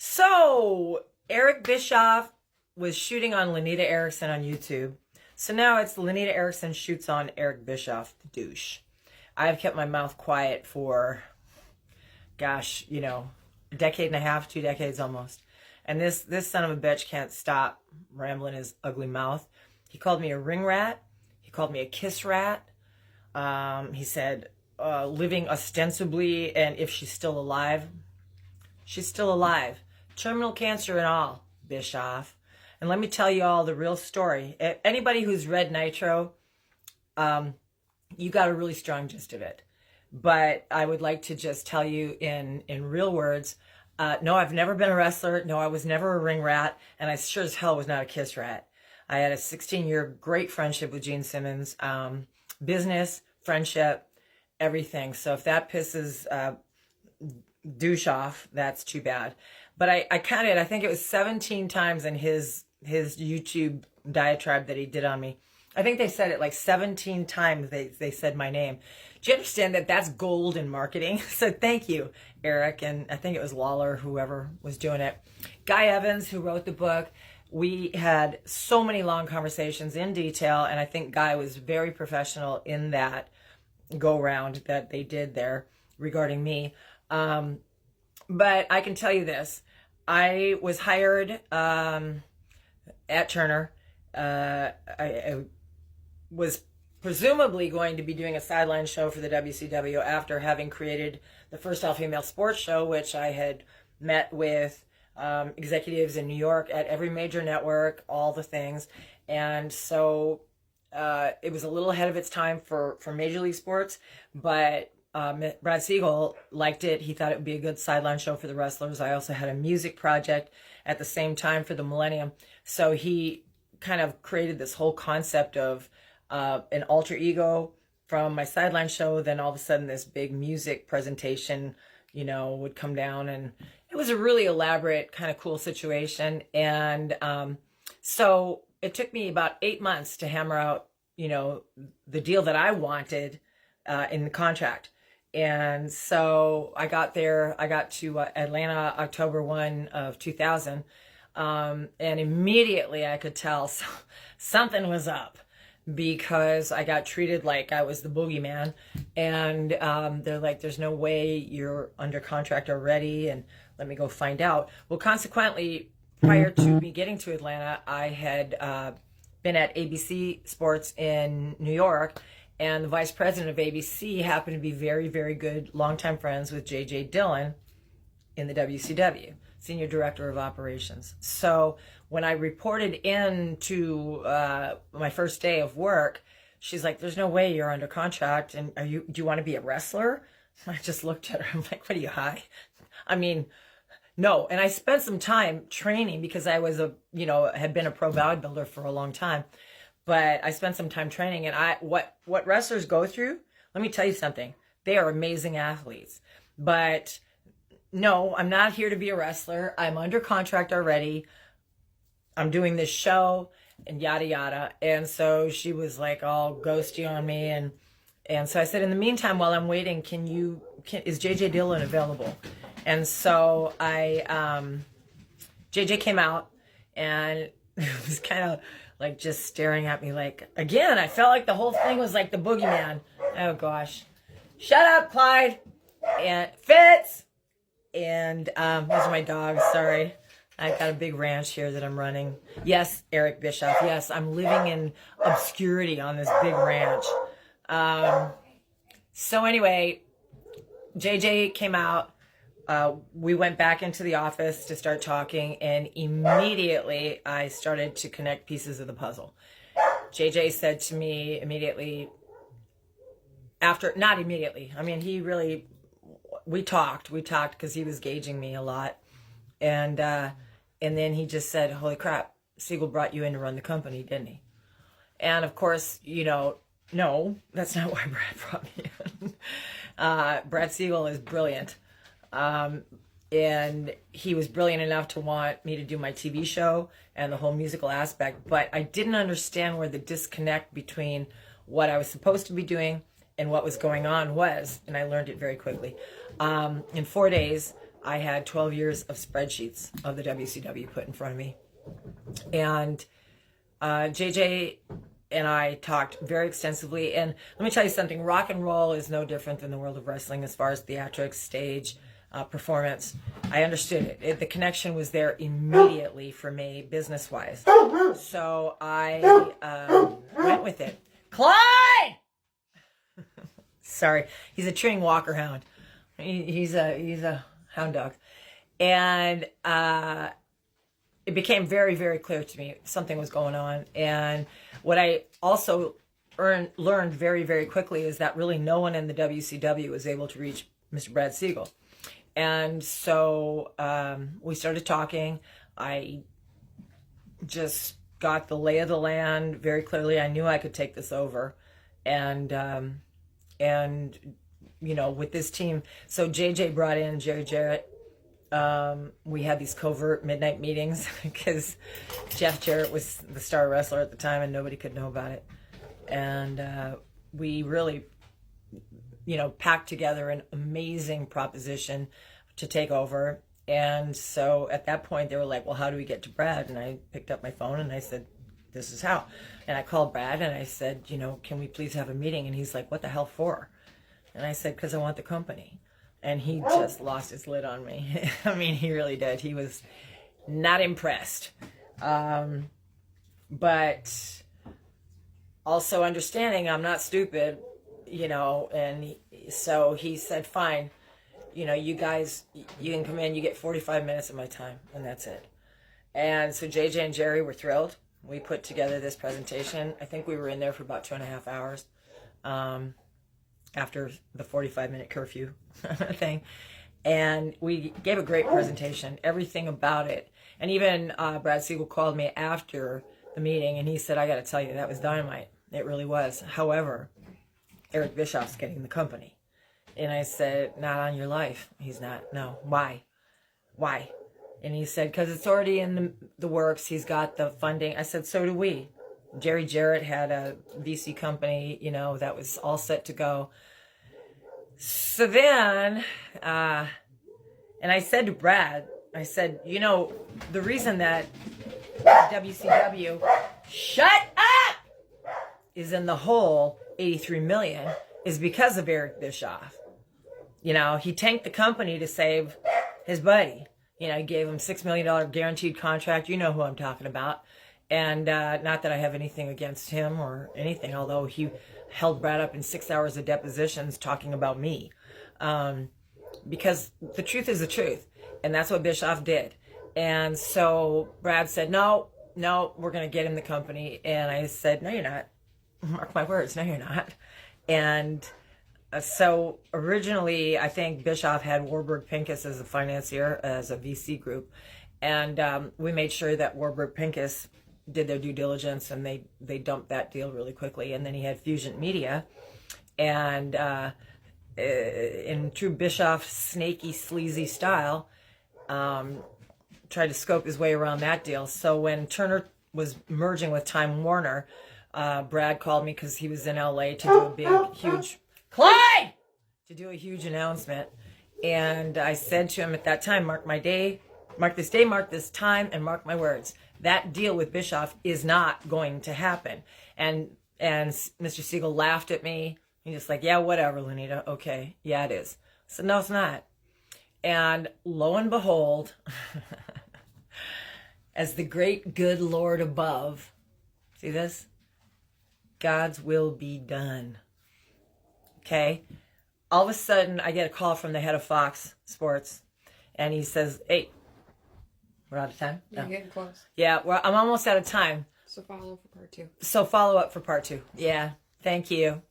So, Eric Bischoff was shooting on Lenita Erickson on YouTube. So now it's Lenita Erickson shoots on Eric Bischoff, the douche. I've kept my mouth quiet for, gosh, a decade and a half, 2 decades almost. And this son of a bitch can't stop rambling his ugly mouth. He called me a ring rat. He called me a kiss rat. He said, living ostensibly, and if she's still alive, she's still alive. Terminal cancer and all, Bischoff. And let me tell you all the real story. Anybody who's read Nitro, you got a really strong gist of it. But I would like to just tell you in real words, no, I've never been a wrestler. No, I was never a ring rat. And I sure as hell was not a kiss rat. I had a 16-year great friendship with Gene Simmons. Business, friendship, everything. So if that pisses douche off, that's too bad. But I counted, I think it was 17 times in his YouTube diatribe that he did on me. I think they said it like 17 times they said my name. Do you understand that that's gold in marketing? So thank you, Eric. And I think it was Lawler, whoever was doing it. Guy Evans, who wrote the book. We had so many long conversations in detail. And I think Guy was very professional in that go round that they did there regarding me. But I can tell you this. I was hired at Turner. I was presumably going to be doing a sideline show for the WCW after having created the first all-female sports show, which I had met with executives in New York at every major network, all the things. And so it was a little ahead of its time for Major League Sports, but Brad Siegel liked it. He thought it would be a good sideline show for the wrestlers. I also had a music project at the same time for the Millennium. So he kind of created this whole concept of an alter ego from my sideline show. Then all of a sudden this big music presentation, would come down. And it was a really elaborate, kind of cool situation. And so it took me about 8 months to hammer out, the deal that I wanted in the contract. And so I got to Atlanta October 1 of 2000. And immediately I could tell something was up because I got treated like I was the boogeyman. And they're like, there's no way you're under contract already. And let me go find out. Well, consequently, prior to me getting to Atlanta, I had been at ABC Sports in New York. And the vice president of ABC happened to be very, very good longtime friends with J.J. Dillon in the WCW, Senior Director of Operations. So when I reported in to my first day of work, she's like, there's no way you're under contract. And do you want to be a wrestler? I just looked at her. I'm like, what are you, high? I mean, no. And I spent some time training because I was had been a pro bodybuilder for a long time. But I spent some time training, and what wrestlers go through, let me tell you something. They are amazing athletes. But no, I'm not here to be a wrestler. I'm under contract already. I'm doing this show and yada, yada. And so she was like all ghosty on me. And so I said, in the meantime, while I'm waiting, is JJ Dillon available? And so JJ came out, and it was kind of like just staring at me like, again, I felt like the whole thing was like the boogeyman. Oh gosh. Shut up, Clyde. And Fitz. And those are my dogs, sorry. I've got a big ranch here that I'm running. Yes, Eric Bischoff. Yes, I'm living in obscurity on this big ranch. So anyway, JJ came out. We went back into the office to start talking, and immediately I started to connect pieces of the puzzle. JJ said to me immediately not immediately. I mean, we talked because he was gauging me a lot. And then he just said, holy crap, Siegel brought you in to run the company, didn't he? And of course, no, that's not why Brad brought me in. Brad Siegel is brilliant. And he was brilliant enough to want me to do my TV show and the whole musical aspect, but I didn't understand where the disconnect between what I was supposed to be doing and what was going on was, and I learned it very quickly. In 4 days, I had 12 years of spreadsheets of the WCW put in front of me. And JJ and I talked very extensively. And let me tell you something, rock and roll is no different than the world of wrestling as far as theatrics, stage, performance. I understood it. The connection was there immediately for me, business-wise. So I went with it. Clyde! Sorry, he's a training walker hound. He's a hound dog. And it became very, very clear to me something was going on. And what I also learned very, very quickly is that really no one in the WCW was able to reach Mr. Brad Siegel. And so we started talking. I just got the lay of the land very clearly. I knew I could take this over. And you know, with this team, so JJ brought in Jerry Jarrett. We had these covert midnight meetings because Jeff Jarrett was the star wrestler at the time and nobody could know about it. And we really, you know, packed together an amazing proposition to take over. And so at that point they were like, well, how do we get to Brad? And I picked up my phone and I said, this is how. And I called Brad and I said, you know, can we please have a meeting? And he's like, what the hell for? And I said, because I want the company. And he just lost his lid on me. I mean, he really did. He was not impressed. But also understanding I'm not stupid, you know, and so he said, fine, you know, you guys, you can come in, you get 45 minutes of my time, and that's it. And so JJ and Jerry were thrilled. We put together this presentation. I think we were in there for about 2.5 hours after the 45-minute curfew thing. And we gave a great presentation, everything about it. And even Brad Siegel called me after the meeting, and he said, I got to tell you, that was dynamite. It really was. However, Eric Bischoff's getting the company. And I said, not on your life. He's not. No. Why? Why? And he said, because it's already in the works. He's got the funding. I said, so do we. Jerry Jarrett had a VC company, you know, that was all set to go. So then, and I said to Brad, I said, you know, the reason that WCW, shut up, is in the hole, 83 million, is because of Eric Bischoff. You know, he tanked the company to save his buddy. You know, he gave him $6 million guaranteed contract. You know who I'm talking about. And not that I have anything against him or anything, although he held Brad up in 6 hours of depositions talking about me. Because the truth is the truth. And that's what Bischoff did. And so Brad said, no, we're going to get him the company. And I said, no, you're not. Mark my words, no, you're not. And so originally, I think Bischoff had Warburg Pincus as a financier, as a VC group. And we made sure that Warburg Pincus did their due diligence, and they dumped that deal really quickly. And then he had Fusion Media, and in true Bischoff snaky, sleazy style, tried to scope his way around that deal. So when Turner was merging with Time Warner, Brad called me because he was in LA to do a big, huge, Clyde! To do a huge announcement. And I said to him at that time, mark my day, mark this day, mark this time, and mark my words. That deal with Bischoff is not going to happen. And Mr. Siegel laughed at me. He's just like, yeah, whatever, Lenita. Okay, yeah, it is. I said, no, it's not. And lo and behold, as the great good Lord above, see this? God's will be done. Okay? All of a sudden, I get a call from the head of Fox Sports, and he says, hey, we're out of time? You're getting close. Yeah, well, I'm almost out of time. So follow for part 2. So follow up for part 2. Yeah, thank you.